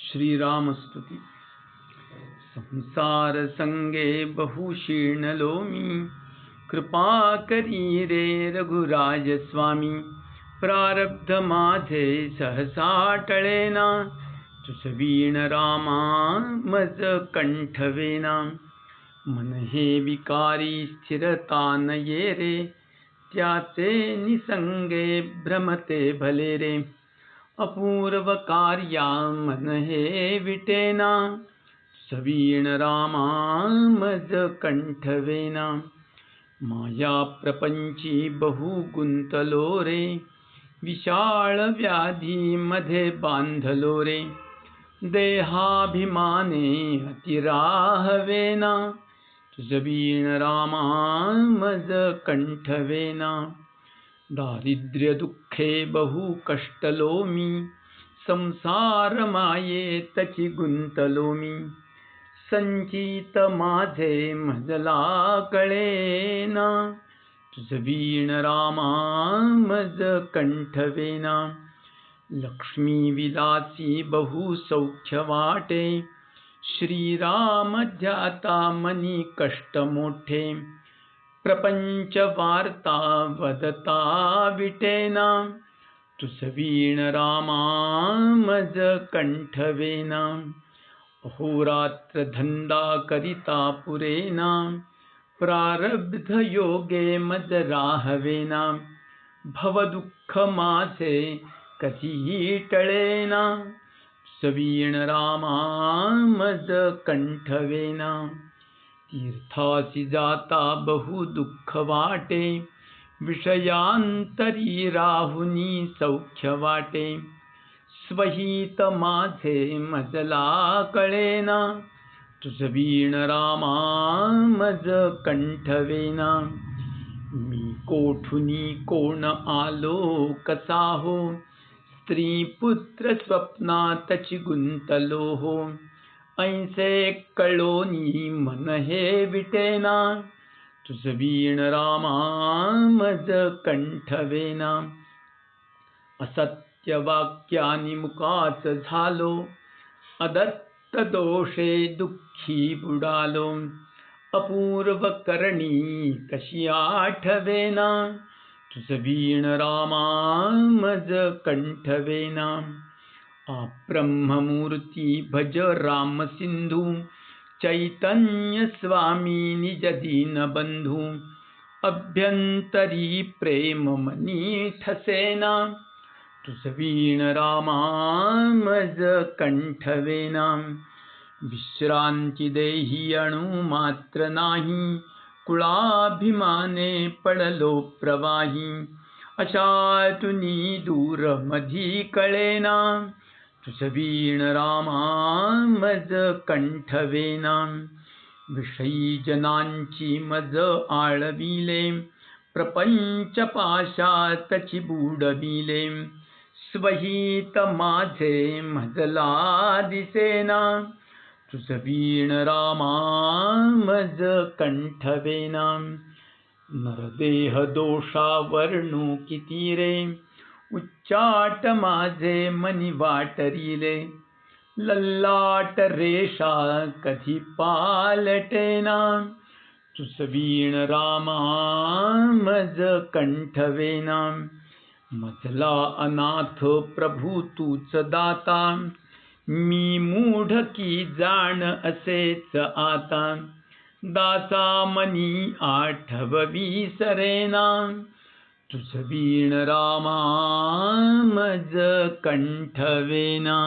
श्रीरामस्तुति। संसार संगे बहुशीर्णलो मी, कृपा करी रे रघुराज स्वामी। प्रारब्ध माझे सहसा टळेना, तुझवीण रामा मज कंठवेना। मन हे विकारी स्थिरता न ये रे, त्याचे निसंगे भ्रमते भले रे। अपूर्व कार्या मन हे विटेना, तुझवीण रामा मज कंठवेना। माया प्रपंची बहु गुंतलो रे, विशाळ व्याधी मध्ये बांधलो रे। देहाभिमाने अतिराहवेना, तुझवीण रामा मज कंठवेना। दारिद्र्य दुःखे बहु कष्टलो मी, संसार मायेतची गुंतलो मी। संचित माझे मजला कळेना, तुझवीण रामा मज कंठवेना। लक्ष्मी विलासी बहु सौख्य वाटे, श्रीराम ध्याता मनी कष्ट मोठे। प्रपंच वार्ता वदता विटेना, तुझवीण रामा मज कंठवेना। अहोरात्र धंदा करिता पुरेना, प्रारब्ध योगे मज राहवेना। भव दुःख माझे कधी टळेना, तुझवीण रामा मज कंठवेना। तीर्थासी जाता बहु दुःख वाटे, विषयांतरी राहुनी सौख्य वाटे। स्वहित माझे मजला कळेना, तुझवीण रामा मज कंठवेना। मी कोठुनी कोण आलो कसा हो, स्त्री पुत्र स्वप्नातची गुंतलो हो। ऐसे कळोनी मन हे विटेना, तुझवीण रामा मज कंठवेना। असत्य वाक्यानि मुखाच झालो, अदत्त दोषे दुःखी बुडालो। अपूर्व करणी कशी आठवेना, तुझवीण रामा मज कंठवेना। ब्रह्ममूर्ती भज राम सिंधू, चैतन्य स्वामी निज दीन बंधू। अभ्यंतरी प्रेम मनी ठसेना, तुझवीण रामा मज कंठवेना। विश्रांती देही अणु मात्र नाही, कुळाभिमाने पडलो प्रवाही। अशातुनी दूर मधी कळेना, तुझवीण रामा मज कंठवेना। विषयी जनांची मज आळविले, प्रपंच पाशातची बुडविले। स्वहित माझे मजला दिसेना, तुझवीण रामा मज कंठवेना। नरदेह दोषा वर्णू किती रे, उच्चाट माझे मनी वाटरिले। लल्लाट रेषा कधी पालटेना, तुझवीण रामा मज कंठवेना। मजला अनाथ प्रभू तूच दाता, मी मूढ की जाण असेच आता। दासा मनी आठववी सरेना, तुझवीण रामा मज कंठवेना।